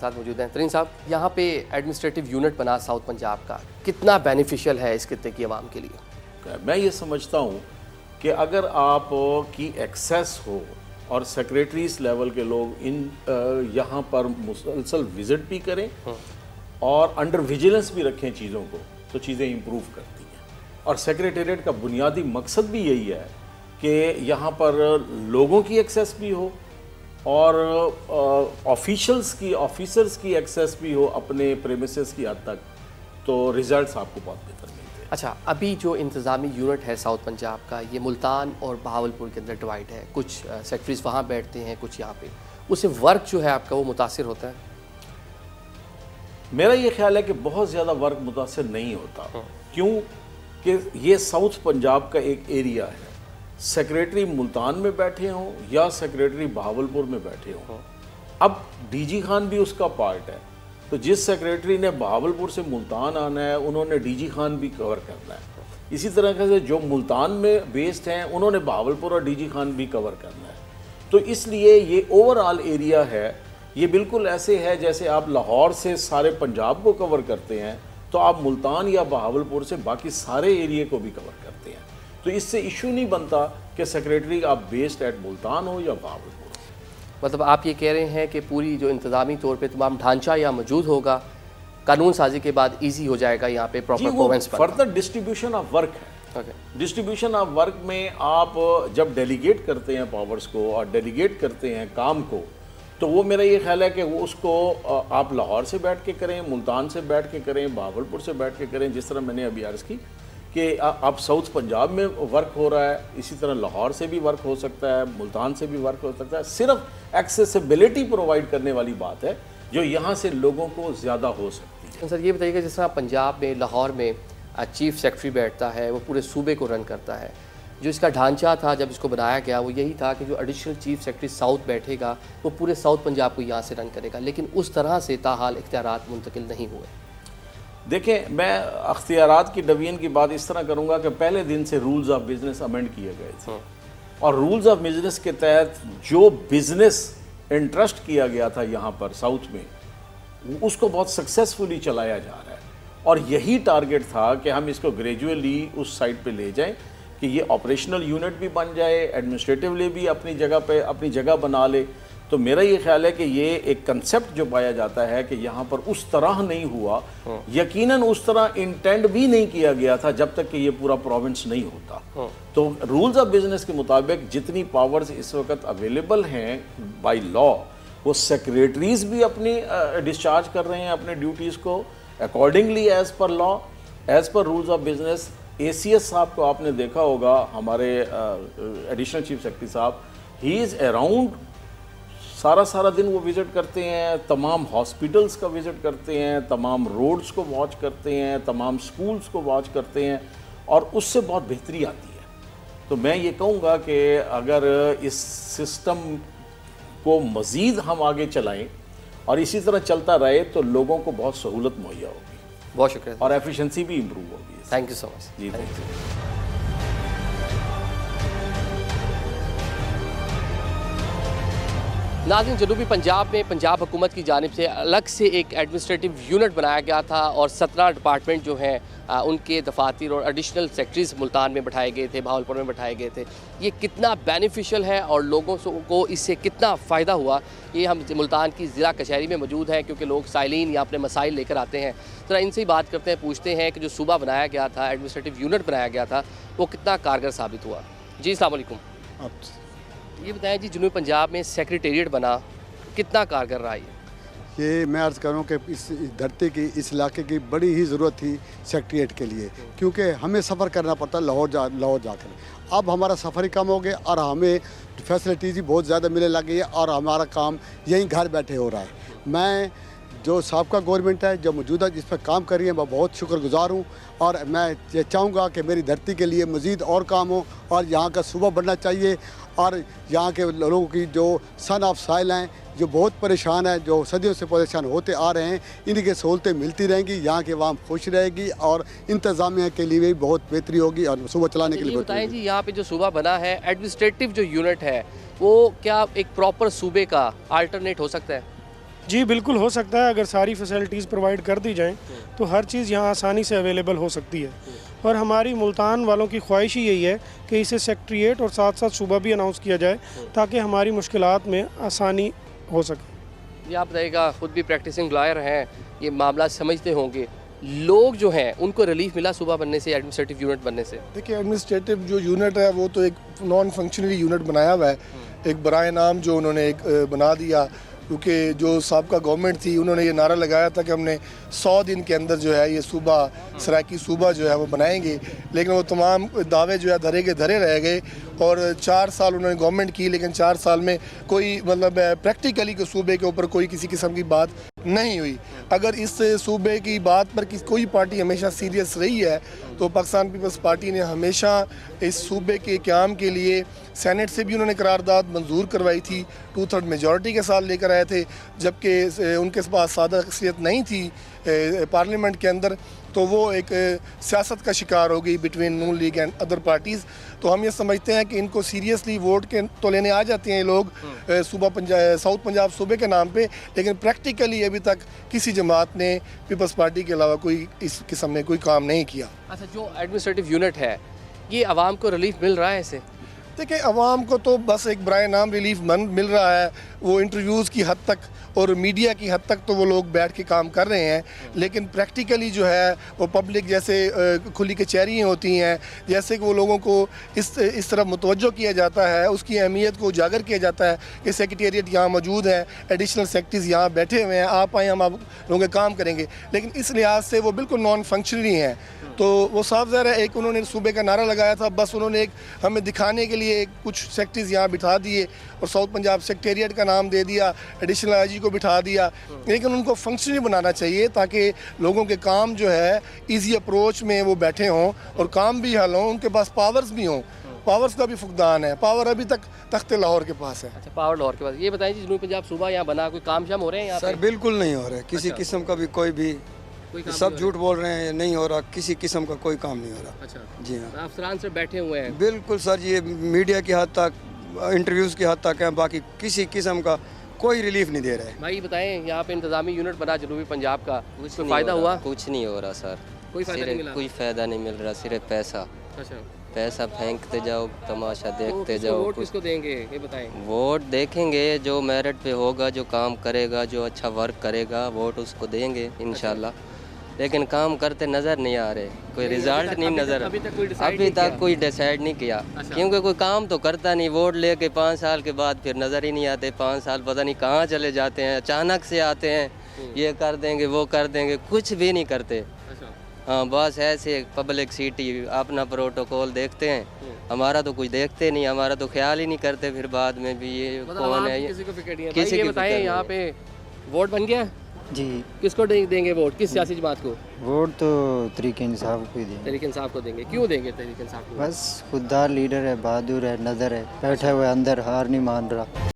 साथ मौजूद हैं तरीन साहब। यहाँ पे एडमिनिस्ट्रेटिव यूनिट बना साउथ पंजाब का, कितना बेनिफिशियल है इस खित्ते की आवाम के लिए? मैं ये समझता हूँ कि अगर आप की एक्सेस हो और सेक्रेटरीज लेवल के लोग इन यहाँ पर मुसलसल विजिट भी करें और अंडर विजिलेंस भी रखें चीज़ों को, तो चीज़ें इम्प्रूव करती हैं। और सेक्रेटेरिएट का बुनियादी मकसद भी यही है कि यहाँ पर लोगों की एक्सेस भी हो और ऑफिसर्स की एक्सेस भी हो अपने प्रेमिसेस की हद तक, तो रिजल्ट्स आपको बहुत बेहतर मिलते हैं। अच्छा, अभी जो इंतज़ामी यूनिट है साउथ पंजाब का, ये मुल्तान और बहावलपुर के अंदर डिवाइड है। कुछ सेक्रेटरीज वहाँ बैठते हैं, कुछ यहाँ पे। उससे वर्क जो है आपका वो मुतासिर होता है? मेरा ये ख्याल है कि बहुत ज़्यादा वर्क मुतासिर नहीं होता। क्यों कि ये साउथ पंजाब का एक एरिया है। सेक्रेटरी मुल्तान में बैठे हों या सेक्रेटरी बहावलपुर में बैठे हों, अब डीजी खान भी उसका पार्ट है। तो जिस सेक्रेटरी ने बहावलपुर से मुल्तान आना है, उन्होंने डीजी खान भी कवर करना है। इसी तरह से जो मुल्तान में बेस्ड हैं, उन्होंने बहावलपुर और डीजी खान भी कवर करना है। तो इसलिए ये ओवरऑल एरिया है, ये बिल्कुल ऐसे है जैसे आप लाहौर से सारे पंजाब को कवर करते हैं, तो आप मुल्तान या बहावलपुर से बाकी सारे एरिए को भी कवर करते हैं। तो इससे इशू नहीं बनता कि सेक्रेटरी आप बेस्ड एट मुल्तान हो या बहावलपुर। मतलब आप ये कह रहे हैं कि पूरी जो इंतज़ामी तौर पे तमाम ढांचा यहाँ मौजूद होगा, कानून साजी के बाद ईजी हो जाएगा यहाँ पे proper performance. Further distribution of work है। डिस्ट्रीब्यूशन ऑफ वर्क में आप जब डेलीगेट करते हैं पावर्स को और डेलीगेट करते हैं काम को, तो वो मेरा ये ख्याल है कि वो उसको आप लाहौर से बैठ के करें, मुल्तान से बैठ के करें, बहावलपुर से बैठ के करें। जिस तरह मैंने अभी अर्ज़ की कि आप साउथ पंजाब में वर्क हो रहा है, इसी तरह लाहौर से भी वर्क हो सकता है, मुल्तान से भी वर्क हो सकता है। सिर्फ एक्सेसिबिलिटी प्रोवाइड करने वाली बात है जो यहाँ से लोगों को ज़्यादा हो सकती है। सर ये बताइएगा, जिस तरह पंजाब में लाहौर में चीफ सेक्रेटरी बैठता है, वो पूरे सूबे को रन करता है। जो इसका ढांचा था जब इसको बनाया गया, वो यही था कि जो एडिशनल चीफ सेक्रेटरी साउथ बैठेगा वो पूरे साउथ पंजाब को यहाँ से रन करेगा, लेकिन उस तरह से ताहाल इख्तियारात मुंतकिल नहीं हुए। देखें, मैं अख्तियारात की डिवीजन की बात इस तरह करूँगा कि पहले दिन से रूल्स ऑफ बिजनेस अमेंड किए गए थे और रूल्स ऑफ बिजनेस के तहत जो बिजनेस इंटरेस्ट किया गया था यहाँ पर साउथ में, उसको बहुत सक्सेसफुली चलाया जा रहा है। और यही टारगेट था कि हम इसको ग्रेजुअली उस साइड पे ले जाएं कि ये ऑपरेशनल यूनिट भी बन जाए, एडमिनिस्ट्रेटिवली भी अपनी जगह बना ले। तो मेरा ये ख्याल है कि ये एक कंसेप्ट जो पाया जाता है कि यहाँ पर उस तरह नहीं हुआ, यकीनन उस तरह इंटेंड भी नहीं किया गया था जब तक कि ये पूरा प्रोविंस नहीं होता। तो रूल्स ऑफ बिजनेस के मुताबिक जितनी पावर्स इस वक्त अवेलेबल हैं बाय लॉ, वो सेक्रेटरीज भी अपनी डिस्चार्ज कर रहे हैं अपने ड्यूटीज़ को accordingly as per law, as per rules of business. ACS साहब को आपने देखा होगा, हमारे एडिशनल चीफ सेक्रेटरी साहब, ही इज़ अराउंड, सारा दिन वो विज़िट करते हैं, तमाम हॉस्पिटल्स का विज़िट करते हैं, तमाम रोड्स को वॉच करते हैं, तमाम स्कूल्स को वॉच करते हैं और उससे बहुत बेहतरी आती है। तो मैं ये कहूँगा कि अगर इस सिस्टम को मज़ीद हम आगे चलाएं और इसी तरह चलता रहे तो लोगों को बहुत सहूलत मुहैया होगी। बहुत शुक्रिया और एफिशिएंसी भी इम्प्रूव होगी। Thank you so much. जी थैंक यू। नाज़रीन, जनूबी पंजाब में पंजाब हुकूमत की जानिब से अलग से एक एडमिनिस्ट्रेटिव यूनिट बनाया गया था और 17 डिपार्टमेंट जो हैं उनके दफातर और एडिशनल सेक्रेटरीज मुल्तान में बैठाए गए थे, बहावलपुर में बैठाए गए थे। ये कितना बेनिफिशियल है और लोगों को इससे कितना फ़ायदा हुआ, ये हम मुल्तान की ज़िला कचहरी में मौजूद हैं, क्योंकि लोग साइलिन या अपने मसाइल लेकर आते हैं। ज़रा इनसे ही बात करते हैं, पूछते हैं कि जो सूबा बनाया गया था, एडमिनिस्ट्रेटिव यूनिट बनाया गया था, वो कितना कारगर साबित हुआ। जी अस्सलाम वालेकुम। ये बताएं जी, जनूबी पंजाब में सेक्रेटेरिएट बना, कितना कारगर रहा ये मैं अर्ज़ करूँ कि इस धरती की, इस इलाके की बड़ी ही ज़रूरत थी सेक्रेटेरिएट के लिए, क्योंकि हमें सफ़र करना पड़ता लाहौर जाकर। अब हमारा सफ़र ही कम हो गया और हमें फैसिलिटीज़ ही बहुत ज़्यादा मिलने लगी है और हमारा काम यहीं घर बैठे हो रहा है। मैं जो साबका गवर्नमेंट है, जो मौजूदा जिस पर काम कर रही है, मैं बहुत शुक्रगुजार हूँ और मैं ये चाहूँगा कि मेरी धरती के लिए मज़ीद और काम हो और यहाँ का सूबा बनना चाहिए और यहाँ के लोगों की जो सन ऑफ साइल हैं, जो बहुत परेशान है, जो सदियों से परेशान होते आ रहे हैं, इनकी सहूलतें मिलती रहेंगी, यहाँ के आवाम खुश रहेगी और इंतज़ामिया के लिए भी बहुत बेहतरी होगी और सूबा चलाने के लिए बताएं जी, यहाँ पे जो सूबा बना है, एडमिनिस्ट्रेटिव जो यूनिट है, वो क्या एक प्रॉपर सूबे का अल्टरनेट हो सकता है? जी बिल्कुल हो सकता है, अगर सारी फैसिलिटीज़ प्रोवाइड कर दी जाएं तो हर चीज़ यहाँ आसानी से अवेलेबल हो सकती है। और हमारी मुल्तान वालों की ख्वाहिश ही यही है कि इसे सेक्रेटेरिएट और साथ साथ सूबा भी अनाउंस किया जाए ताकि हमारी मुश्किलात में आसानी हो सके। ये आप बताइएगा, खुद भी प्रैक्टिसिंग लॉयर हैं, ये मामला समझते होंगे, लोग जो हैं उनको रिलीफ मिला सूबा बनने से, एडमिनिस्ट्रेटिव यूनिट बनने से? देखिए, एडमिनिस्ट्रेटिव जो यूनिट है वो तो एक नॉन फंक्शनरी यूनिट बनाया हुआ है, एक बराए नाम जो उन्होंने एक बना दिया, क्योंकि जो साबका गवर्नमेंट थी उन्होंने ये नारा लगाया था कि हमने 100 दिन के अंदर जो है ये सूबा, सराकी सूबा जो है वो बनाएंगे, लेकिन वो तमाम दावे जो है धरे के धरे रह गए। और 4 साल उन्होंने गवर्नमेंट की, लेकिन 4 साल में कोई मतलब प्रैक्टिकली के सूबे के ऊपर कोई किसी किस्म की बात नहीं हुई। अगर इस सूबे की बात पर कोई पार्टी हमेशा सीरियस रही है तो पाकिस्तान पीपल्स पार्टी ने हमेशा इस सूबे के क़याम के लिए सेनेट से भी उन्होंने करारदाद मंजूर करवाई थी, 2/3 मेजॉरिटी के साथ लेकर आए थे, जबकि उनके पास सादा अक्सरियत नहीं थी पार्लियामेंट के अंदर, तो वो एक सियासत का शिकार हो गई between Noon league and other parties. तो हम ये समझते हैं कि इनको सीरियसली वोट के तो लेने आ जाते हैं ये लोग साउथ पंजाब सूबे के नाम पे, लेकिन प्रैक्टिकली अभी तक किसी जमात ने पीपल्स पार्टी के अलावा कोई इस किस्म में कोई काम नहीं किया। अच्छा, जो एडमिनिस्ट्रेटिव यूनिट है ये आवाम को रिलीफ मिल रहा है ऐसे? देखिए, अवाम को तो बस एक बराए नाम रिलीफ मिल रहा है, वो इंटरव्यूज़ की हद तक और मीडिया की हद तक तो वो लोग बैठ के काम कर रहे हैं, लेकिन प्रैक्टिकली जो है वो पब्लिक जैसे खुली कचहरियाँ होती हैं, जैसे कि वो लोगों को इस तरफ मुतवज्जो किया जाता है, उसकी अहमियत को उजागर किया जाता है कि सेक्रेटेरिएट यहाँ मौजूद है, एडिशनल सेक्रेटरीज यहाँ बैठे हुए हैं, आप आए, हम आप लोगों के काम करेंगे, लेकिन इस लिहाज से वो बिल्कुल नॉन फंक्शनरी हैं। तो वो साफ ज़ाहिर है, एक उन्होंने सूबे का नारा लगाया था, बस उन्होंने एक हमें दिखाने के लिए कुछ सेक्रेटरीज यहाँ बिठा दिए और साउथ पंजाब सेक्रेटेरिएट का नाम दे दिया, एडिशनल आईजी को बिठा दिया, लेकिन उनको फंक्शनरी बनाना चाहिए ताकि लोगों के काम जो है इजी अप्रोच में वो बैठे हों और काम भी हल हों, उनके पास पावर्स भी हों। पावर्स का भी फुकदान है, पावर अभी तक तख्ते लाहौर के पास है। अच्छा, पावर लाहौर के पास। ये बताएं जी, जनूबी पंजाब सूबा यहाँ बना, कोई काम शाम हो रहे हैं यहाँ सर? पे? बिल्कुल नहीं हो रहा है, किसी किस्म का भी कोई भी, सब झूठ बोल रहे हैं, नहीं हो रहा, किसी किस्म का कोई काम नहीं हो रहा। अच्छा जी हाँ, अफसरान से बैठे हुए हैं? बिल्कुल सर, ये मीडिया की हद तक, इंटरव्यूज़ की हद तक है, बाकी किसी किस्म का कोई रिलीफ नहीं दे रहा है। भाई बताएं, यहाँ पे इंतजामी यूनिट बना जनूबी पंजाब का, कुछ फ़ायदा हुआ? कुछ नहीं हो रहा सर, कोई फ़ायदा नहीं मिला? कोई फ़ायदा नहीं मिल रहा, सिर्फ पैसा। अच्छा, पैसा फेंकते जाओ, तमाशा देखते जाओ। वोट किसको देंगे ये बताएं? वोट देखेंगे जो मेरिट पे होगा, जो काम करेगा, जो अच्छा वर्क करेगा, वोट उसको देंगे इंशाल्लाह। लेकिन काम करते नज़र नहीं आ रहे, कोई रिजल्ट नहीं नज़र, अभी तक कोई डिसाइड नहीं किया, क्योंकि कोई काम तो करता नहीं। वोट लेके 5 साल के बाद फिर नज़र ही नहीं आते, 5 साल पता नहीं कहाँ चले जाते हैं, अचानक से आते हैं, ये कर देंगे, वो कर देंगे, कुछ भी नहीं करते। हाँ, बस ऐसे पब्लिक सिटी अपना प्रोटोकॉल देखते हैं, हमारा तो कुछ देखते नहीं, हमारा तो ख्याल ही नहीं करते फिर बाद में भी ये कौन है, किसी को फिक्र नहीं है। किसी ये की बताएं, फिक्र यहाँ पे वोट बन गया जी? किसको देंगे वोट, किस सियासी जमात को? वोट तो तरीके इंसाफ को ही देंगे। तहरीक इंसाफ को देंगे। क्यों देंगे तहरीक इंसाफ को? बस खुददार लीडर है, बहादुर है, नज़र है, बैठा हुआ है अंदर, हार नहीं मान रहा।